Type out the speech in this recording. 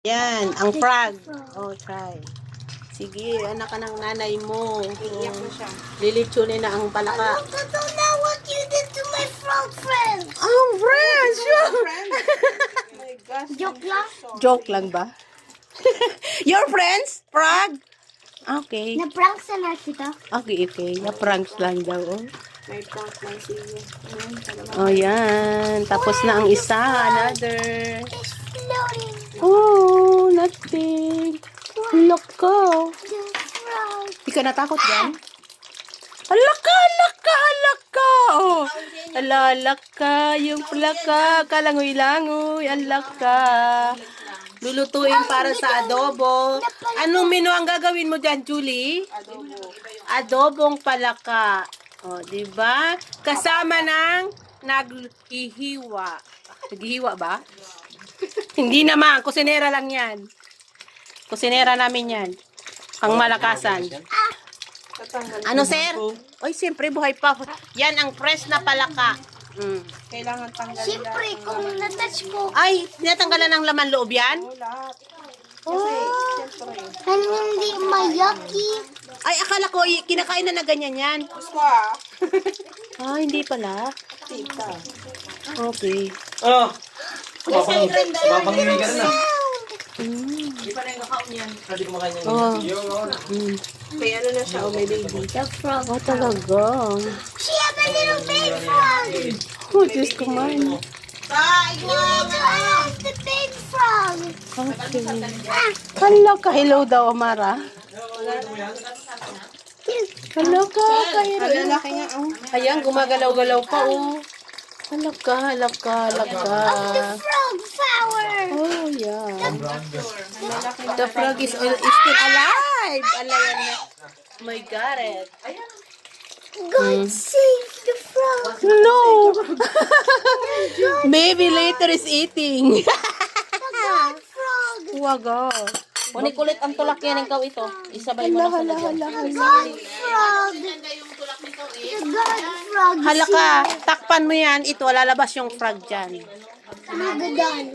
Yan, ang frog. Oh, try. Sige, anak ka ng nanay mo. Iiyak na siya. Lilitsunin na ang palaka. I don't know what you did to my frog friends. Oh, friends! Oh my gosh. Joke lang. Joke lang ba? Your friends? Frog? Okay. Na-prank sa na kita. Okay. Na-pranks lang daw. Oh. May prank lang siya. Oh, yan. Tapos na ang isa. Another. It's floating. Oh, nothing. Look ko. The frog. Di ka natakot dyan? Alaka! Oh, alalaka. Yung plaka. Kalangoy-langoy. Alaka. Lulutuin para sa adobo. Anong menu ang gagawin mo dyan, Julie? Adobo. Adobong palaka. O, diba? Kasama ng naghihiwa. Naghihiwa ba? Hindi naman. Kusinera lang yan. Kusinera namin yan. Ang malakasan. Tatanggalin. Ano, sir? Oy, siyempre, buhay pa. Yan ang fresh na palaka. Kailangan tanggalin. Siyempre, kung natouch ko, Ay, tinatanggalan ng laman loob yan? Lahat. Kasi, siyempre. hindi mayaki. Ay, akala ko, kinakain na ganyan yan. Gusto ah. Ah, hindi pala. Tita. Okay. Oh! Papangingay ka na. Hindi pa rin kakaon yan. Hindi kumakain niya. Oh. May ano na siya, may baby. The frog. Oh, talaga. She have a little baby frog. Oh, Diyos ko man. You need to ask the big frog. Okay. Hello ka. Hello daw, Amara. Hello ka. Ang lalaki nga, oh. Ayan, gumagalaw-galaw pa, oh. Halaka. The frog flower. Oh, yeah. The frog is still alive. Alayan na. Oh my God, it. God save the frog. No. Maybe later is eating. The God frog. Waga. Kulit ang tulak yan ikaw ito. Isabay mo na sa lagyan. God frog. The God frog. Halaka, takpan mo yan. Ito, lalabas yung frog dyan. Magadan.